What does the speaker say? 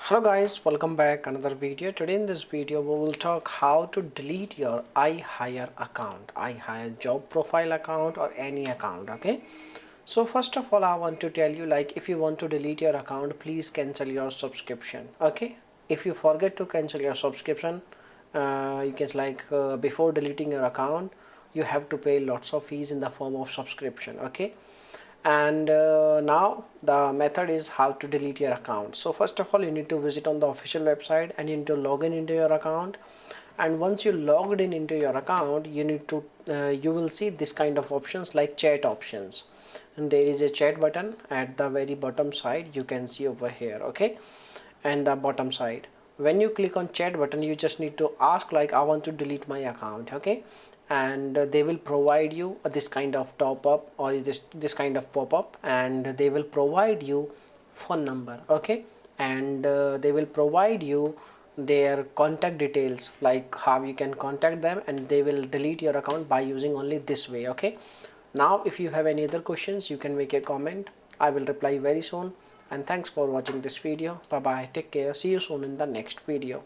Hello guys, welcome back another video. Today in this video we will talk how to delete your iHire account, iHire job profile account or any account. Okay, so first of all I want to tell you, like, if you want to delete your account, please cancel your subscription. Okay, if you forget to cancel your subscription, you can before deleting your account you have to pay lots of fees in the form of subscription. Okay, and now the method is how to delete your account. So first of all, you need to visit on the official website and you need to log in into your account. And once you logged in into your account, you need to you will see this kind of options like chat options, and there is a chat button at the very bottom side, you can see over here. Okay, and the bottom side, when you click on chat button, you just need to ask like, I want to delete my account. Okay, and they will provide you this kind of top up or this kind of pop up, and they will provide you phone number. Okay, and they will provide you their contact details, like how you can contact them, and they will delete your account by using only this way. Okay, now if you have any other questions, you can make a comment. I will reply very soon. And thanks for watching this video. Bye bye, take care, see you soon in the next video.